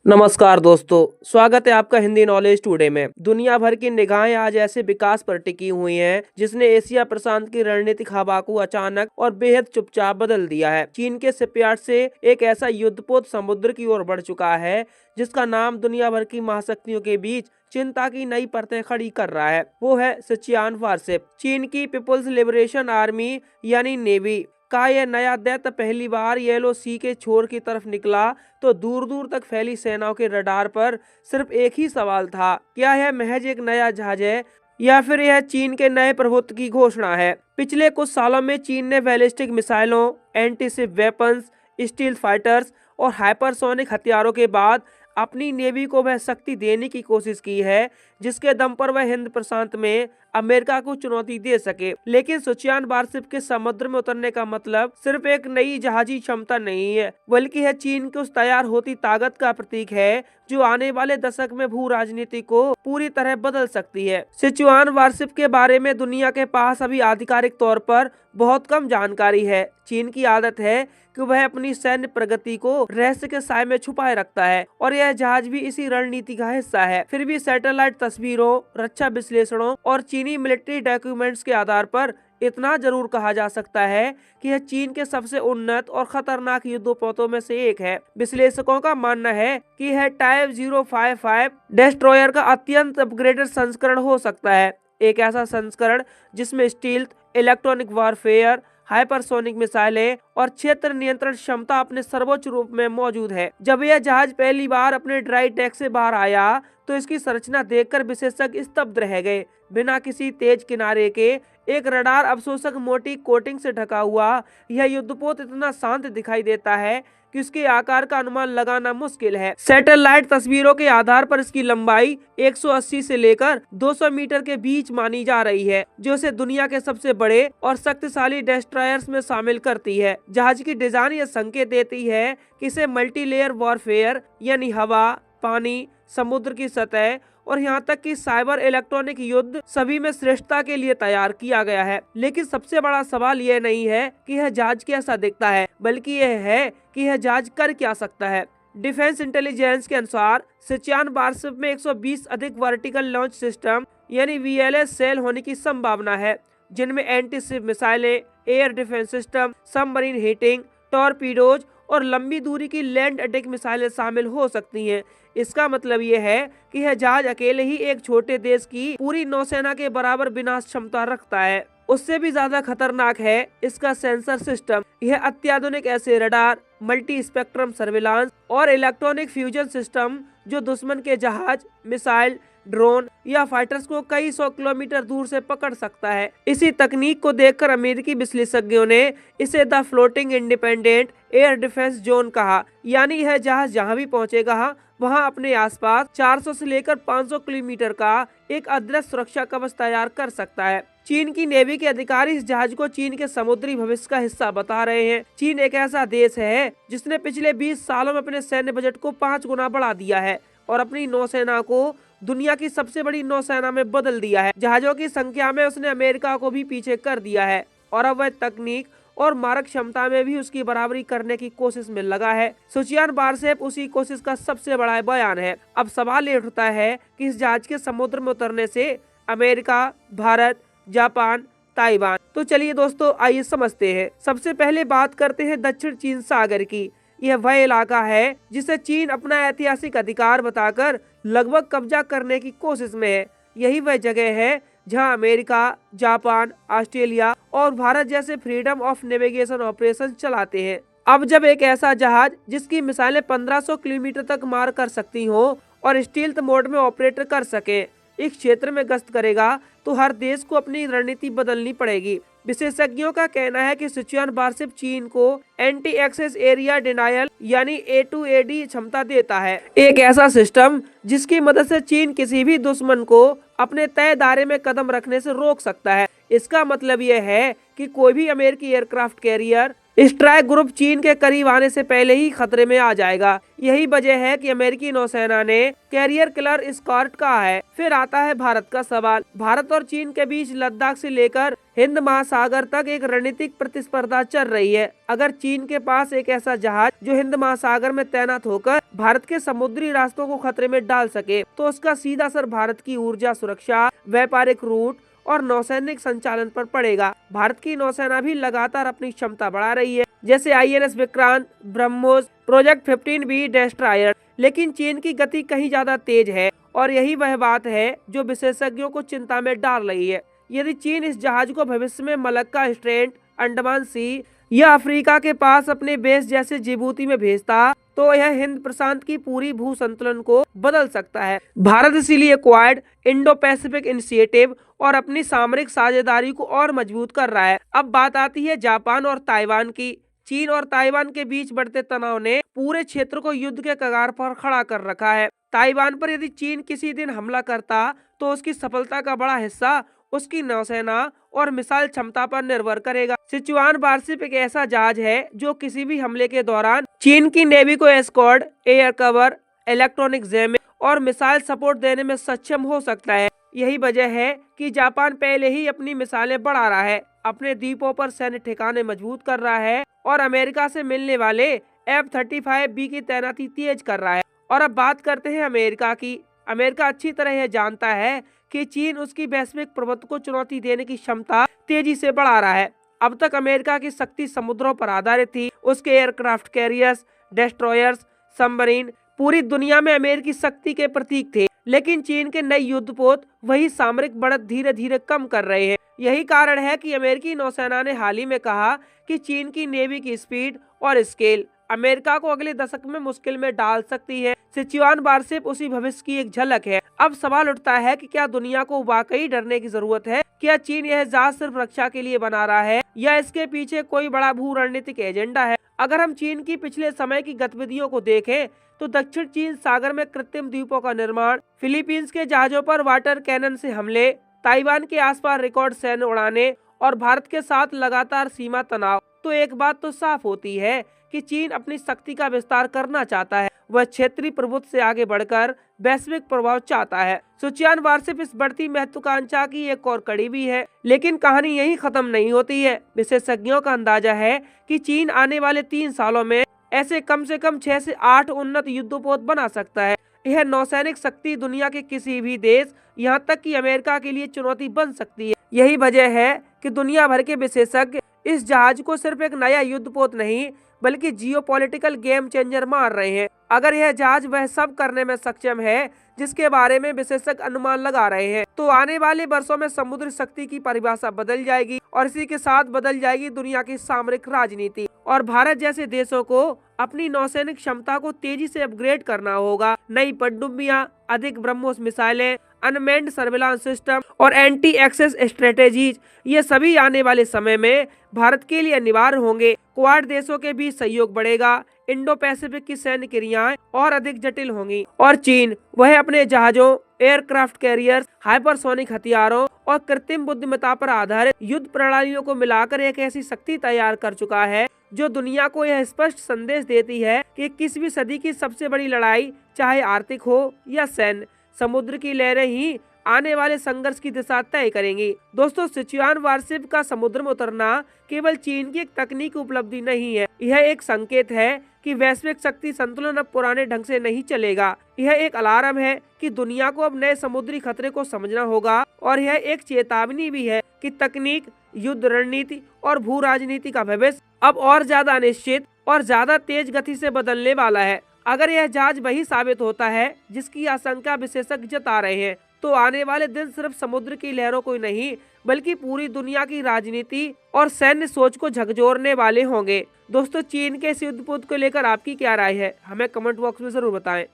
नमस्कार दोस्तों, स्वागत है आपका हिंदी नॉलेज टुडे में। दुनिया भर की निगाहें आज ऐसे विकास पर टिकी हुई हैं जिसने एशिया प्रशांत की रणनीतिक हवा को अचानक और बेहद चुपचाप बदल दिया है। चीन के शिपयार्ड से एक ऐसा युद्धपोत समुद्र की ओर बढ़ चुका है जिसका नाम दुनिया भर की महाशक्तियों के बीच चिंता की नई परतें खड़ी कर रहा है। वो है सिचियान वारशिप। चीन की पीपुल्स लिबरेशन आर्मी यानी नेवी का यह नया दैत्य पहली बार येलो सी के छोर की तरफ निकला तो दूर दूर तक फैली सेनाओं के रडार पर सिर्फ एक ही सवाल था, क्या यह महज एक नया जहाज है या फिर यह चीन के नए प्रभुत्व की घोषणा है। पिछले कुछ सालों में चीन ने बैलिस्टिक मिसाइलों, anti ship weapons, stealth fighters और हाइपरसोनिक हथियारों के बाद अपनी नेवी को वह शक्ति देने की कोशिश की है जिसके दम पर वह हिंद प्रशांत में अमेरिका को चुनौती दे सके। लेकिन सिचियान वारशिप के समुद्र में उतरने का मतलब सिर्फ एक नई जहाजी क्षमता नहीं है, बल्कि यह चीन की उस तैयार होती ताकत का प्रतीक है जो आने वाले दशक में भू राजनीति को पूरी तरह बदल सकती है। सिचुआन वारशिप के बारे में दुनिया के पास अभी आधिकारिक तौर पर बहुत कम जानकारी है। चीन की आदत है कि वह अपनी सैन्य प्रगति को रहस्य के साए में छुपाए रखता है और यह जहाज भी इसी रणनीति का हिस्सा है। फिर भी सैटेलाइट तस्वीरों, रक्षा विश्लेषणों और चीनी मिलिट्री डॉक्यूमेंट्स के आधार पर इतना जरूर कहा जा सकता है कि यह चीन के सबसे उन्नत और खतरनाक युद्धपोतों में से एक है। विश्लेषकों का मानना है कि यह टाइप 055 डिस्ट्रॉयर का अत्यंत अपग्रेडेड संस्करण हो सकता है, एक ऐसा संस्करण जिसमें स्टील्थ, इलेक्ट्रॉनिक वॉरफेयर, हाइपरसोनिक मिसाइलें और क्षेत्र नियंत्रण क्षमता अपने सर्वोच्च रूप में मौजूद है। जब यह जहाज पहली बार अपने ड्राई डेक से बाहर आया तो इसकी संरचना देखकर विशेषज्ञ स्तब्ध रह गए। बिना किसी तेज किनारे के एक रडार अवशोषक मोटी कोटिंग से ढका हुआ यह युद्धपोत इतना शांत दिखाई देता है कि उसके आकार का अनुमान लगाना मुश्किल है। सैटेलाइट तस्वीरों के आधार पर इसकी लंबाई 180 से लेकर 200 मीटर के बीच मानी जा रही है, जो इसे दुनिया के सबसे बड़े और शक्तिशाली डिस्ट्रॉयर्स में शामिल करती है। जहाज की डिजाइन यह संकेत देती है कि इसे मल्टी लेयर वॉरफेयर यानी हवा, पानी, समुद्र की सतह और यहाँ तक कि साइबर इलेक्ट्रॉनिक युद्ध सभी में श्रेष्ठता के लिए तैयार किया गया है। लेकिन सबसे बड़ा सवाल यह नहीं है कि यह जहाज कैसा दिखता है, बल्कि यह है कि यह जहाज कर क्या सकता है। डिफेंस इंटेलिजेंस के अनुसार सिचियान वारशिप में 120 अधिक वर्टिकल लॉन्च सिस्टम यानी VLS सेल होने की संभावना है, जिनमें एंटी शिप मिसाइलें, air defence system, submarine heating, torpedoes और लंबी दूरी की लैंड अटैक मिसाइलें शामिल हो सकती हैं। इसका मतलब यह है कि यह जहाज अकेले ही एक छोटे देश की पूरी नौसेना के बराबर विनाश क्षमता रखता है। उससे भी ज्यादा खतरनाक है इसका सेंसर सिस्टम। यह अत्याधुनिक ऐसे रडार, मल्टी स्पेक्ट्रम सर्विलांस और इलेक्ट्रॉनिक फ्यूजन सिस्टम जो दुश्मन के जहाज, मिसाइल, ड्रोन या फाइटर्स को कई 100 किलोमीटर दूर से पकड़ सकता है। इसी तकनीक को देखकर अमेरिकी विश्लेषज्ञों ने इसे the floating independent air defence zone कहा, यानी यह जहाज जहां भी पहुंचेगा वहां अपने आसपास 400 से लेकर 500 किलोमीटर का एक अदृश्य सुरक्षा कवच तैयार कर सकता है। चीन की नेवी के अधिकारी इस जहाज को चीन के समुद्री भविष्य का हिस्सा बता रहे हैं। चीन एक ऐसा देश है जिसने पिछले 20 सालों में अपने सैन्य बजट को 5 गुना बढ़ा दिया है और अपनी नौसेना को दुनिया की सबसे बड़ी नौसेना में बदल दिया है। जहाजों की संख्या में उसने अमेरिका को भी पीछे कर दिया है और अब वह तकनीक और मारक क्षमता में भी उसकी बराबरी करने की कोशिश में लगा है। सिचियान वारशिप उसी कोशिश का सबसे बड़ा बयान है। अब सवाल ये उठता है कि इस जहाज के समुद्र में उतरने से अमेरिका, भारत, जापान, ताइवान। तो चलिए दोस्तों, आइए समझते हैं। सबसे पहले बात करते हैं दक्षिण चीन सागर की। यह वह इलाका है जिसे चीन अपना ऐतिहासिक अधिकार बताकर लगभग कब्जा करने की कोशिश में है। यही वह जगह है जहां अमेरिका, जापान, ऑस्ट्रेलिया और भारत जैसे फ्रीडम ऑफ नेविगेशन ऑपरेशन चलाते हैं। अब जब एक ऐसा जहाज जिसकी मिसाइलें 1500 किलोमीटर तक मार कर सकती हो और स्टील्थ मोड में ऑपरेट कर सके इस क्षेत्र में गश्त करेगा तो हर देश को अपनी रणनीति बदलनी पड़ेगी। विशेषज्ञों का कहना है कि सिचियान वारशिप चीन को एंटी एक्सेस एरिया डिनायल यानी A2AD क्षमता देता है, एक ऐसा सिस्टम जिसकी मदद से चीन किसी भी दुश्मन को अपने तय दायरे में कदम रखने से रोक सकता है। इसका मतलब यह है कि कोई भी अमेरिकी एयरक्राफ्ट कैरियर, स्ट्राइक ग्रुप चीन के करीब आने से पहले ही खतरे में आ जाएगा। यही वजह है कि अमेरिकी नौसेना ने कैरियर किलर स्कॉर्ट कहा है। फिर आता है भारत का सवाल। भारत और चीन के बीच लद्दाख से लेकर हिंद महासागर तक एक रणनीतिक प्रतिस्पर्धा चल रही है। अगर चीन के पास एक ऐसा जहाज जो हिंद महासागर में तैनात होकर भारत के समुद्री रास्तों को खतरे में डाल सके, तो उसका सीधा असर भारत की ऊर्जा सुरक्षा, व्यापारिक रूट और नौसैनिक संचालन पर पड़ेगा। भारत की नौसेना भी लगातार अपनी क्षमता बढ़ा रही है, जैसे INS Vikrant, BrahMos, project 15B destroyer. लेकिन चीन की गति कहीं ज्यादा तेज है और यही वह बात है जो विशेषज्ञों को चिंता में डाल रही है। यदि चीन इस जहाज को भविष्य में मलक्का स्ट्रेट, अंडमान सी या अफ्रीका के पास अपने बेस जैसे जिबूती में भेजता, तो यह हिंद प्रशांत की पूरी भू संतुलन को बदल सकता है। भारत इसीलिए क्वाड, इंडो पैसिफिक इनिशिएटिव और अपनी सामरिक साझेदारी को और मजबूत कर रहा है। अब बात आती है जापान और ताइवान की। चीन और ताइवान के बीच बढ़ते तनाव ने पूरे क्षेत्र को युद्ध के कगार पर खड़ा कर रखा है। ताइवान पर यदि चीन किसी दिन हमला करता, तो उसकी सफलता का बड़ा हिस्सा उसकी नौसेना और मिसाइल क्षमता पर निर्भर करेगा। सिचुआन वारशिप एक ऐसा जहाज है जो किसी भी हमले के दौरान चीन की नेवी को escort, air cover, electronic jamming और मिसाइल सपोर्ट देने में सक्षम हो सकता है। यही वजह है कि जापान पहले ही अपनी मिसाइलें बढ़ा रहा है, अपने द्वीपों पर सैन्य ठिकाने मजबूत कर रहा है और अमेरिका से मिलने वाले F-35B की तैनाती तेज कर रहा है। और अब बात करते हैं अमेरिका की। अमेरिका अच्छी तरह यह जानता है कि चीन उसकी वैश्विक प्रभुत्व को चुनौती देने की क्षमता तेजी से बढ़ा रहा है। अब तक अमेरिका की शक्ति समुद्रों पर आधारित थी। उसके एयरक्राफ्ट कैरियर्स, डेस्ट्रॉयर्स, सबमरीन पूरी दुनिया में अमेरिकी शक्ति के प्रतीक थे। लेकिन चीन के नए युद्धपोत वही सामरिक बढ़त धीरे धीरे कम कर रहे हैं। यही कारण है कि अमेरिकी नौसेना ने हाल ही में कहा कि चीन की नेवी की स्पीड और स्केल अमेरिका को अगले दशक में मुश्किल में डाल सकती है। सिचुआन वारशिप उसी भविष्य की एक झलक है। अब सवाल उठता है कि क्या दुनिया को वाकई डरने की जरूरत है? क्या चीन यह जहाज सिर्फ रक्षा के लिए बना रहा है या इसके पीछे कोई बड़ा भू रणनीतिक एजेंडा है? अगर हम चीन की पिछले समय की गतिविधियों को देखें, तो दक्षिण चीन सागर में कृत्रिम द्वीपों का निर्माण, फिलीपींस के जहाजों पर वाटर कैनन से हमले, ताइवान के आसपास रिकॉर्ड सैन्य उड़ाने और भारत के साथ लगातार सीमा तनाव, तो एक बात तो साफ होती है कि चीन अपनी शक्ति का विस्तार करना चाहता है। वह क्षेत्रीय प्रभुत्व से आगे बढ़कर वैश्विक प्रभाव चाहता है। सिचुआन वारशिप इस बढ़ती महत्वाकांक्षा की एक और कड़ी भी है। लेकिन कहानी यहीं खत्म नहीं होती है। विशेषज्ञों का अंदाजा है कि चीन आने वाले 3 सालों में ऐसे कम से कम 6 से 8 उन्नत युद्धपोत बना सकता है। यह नौसैनिक शक्ति दुनिया के किसी भी देश, यहाँ तक कि अमेरिका के लिए चुनौती बन सकती है। यही वजह है कि दुनिया भर के विशेषज्ञ इस जहाज को सिर्फ एक नया युद्धपोत नहीं, बल्कि जियोपॉलिटिकल गेम चेंजर मान रहे हैं। अगर यह जहाज वह सब करने में सक्षम है जिसके बारे में विशेषज्ञ अनुमान लगा रहे हैं, तो आने वाले वर्षों में समुद्री शक्ति की परिभाषा बदल जाएगी और इसी के साथ बदल जाएगी दुनिया की सामरिक राजनीति। और भारत जैसे देशों को अपनी नौसैनिक क्षमता को तेजी से अपग्रेड करना होगा। नई पनडुब्बियां, अधिक ब्रह्मोस मिसाइलें, अनमैन्ड सर्विलांस सिस्टम और एंटी एक्सेस स्ट्रेटेजीज, ये सभी आने वाले समय में भारत के लिए अनिवार्य होंगे। क्वाड देशों के बीच सहयोग बढ़ेगा, इंडो पैसिफिक की सैन्य क्रियाएं और अधिक जटिल होंगी और चीन वह अपने जहाजों, एयरक्राफ्ट कैरियर्स, हाइपरसोनिक हथियारों और कृत्रिम बुद्धिमत्ता पर आधारित युद्ध प्रणालियों को मिलाकर एक ऐसी शक्ति तैयार कर चुका है जो दुनिया को यह स्पष्ट संदेश देती है कि 21वीं सदी की सबसे बड़ी लड़ाई, चाहे आर्थिक हो या सैन्य, समुद्र की लहरें ही आने वाले संघर्ष की दिशा तय करेंगी। दोस्तों, सिचुआन वारशिप का समुद्र में उतरना केवल चीन की एक तकनीकी उपलब्धि नहीं है, यह एक संकेत है कि वैश्विक शक्ति संतुलन अब पुराने ढंग से नहीं चलेगा। यह एक अलार्म है कि दुनिया को अब नए समुद्री खतरे को समझना होगा और यह एक चेतावनी भी है कि तकनीक, युद्ध रणनीति और भू राजनीति का भविष्य अब और ज्यादा अनिश्चित और ज्यादा तेज गति से बदलने वाला है। अगर यह जहाज वही साबित होता है जिसकी आशंका विशेषज्ञ जता रहे हैं, तो आने वाले दिन सिर्फ समुद्र की लहरों को नहीं, बल्कि पूरी दुनिया की राजनीति और सैन्य सोच को झकझोरने वाले होंगे। दोस्तों, चीन के इस युद्धपोत को लेकर आपकी क्या राय है? हमें कमेंट बॉक्स में जरूर बताएं।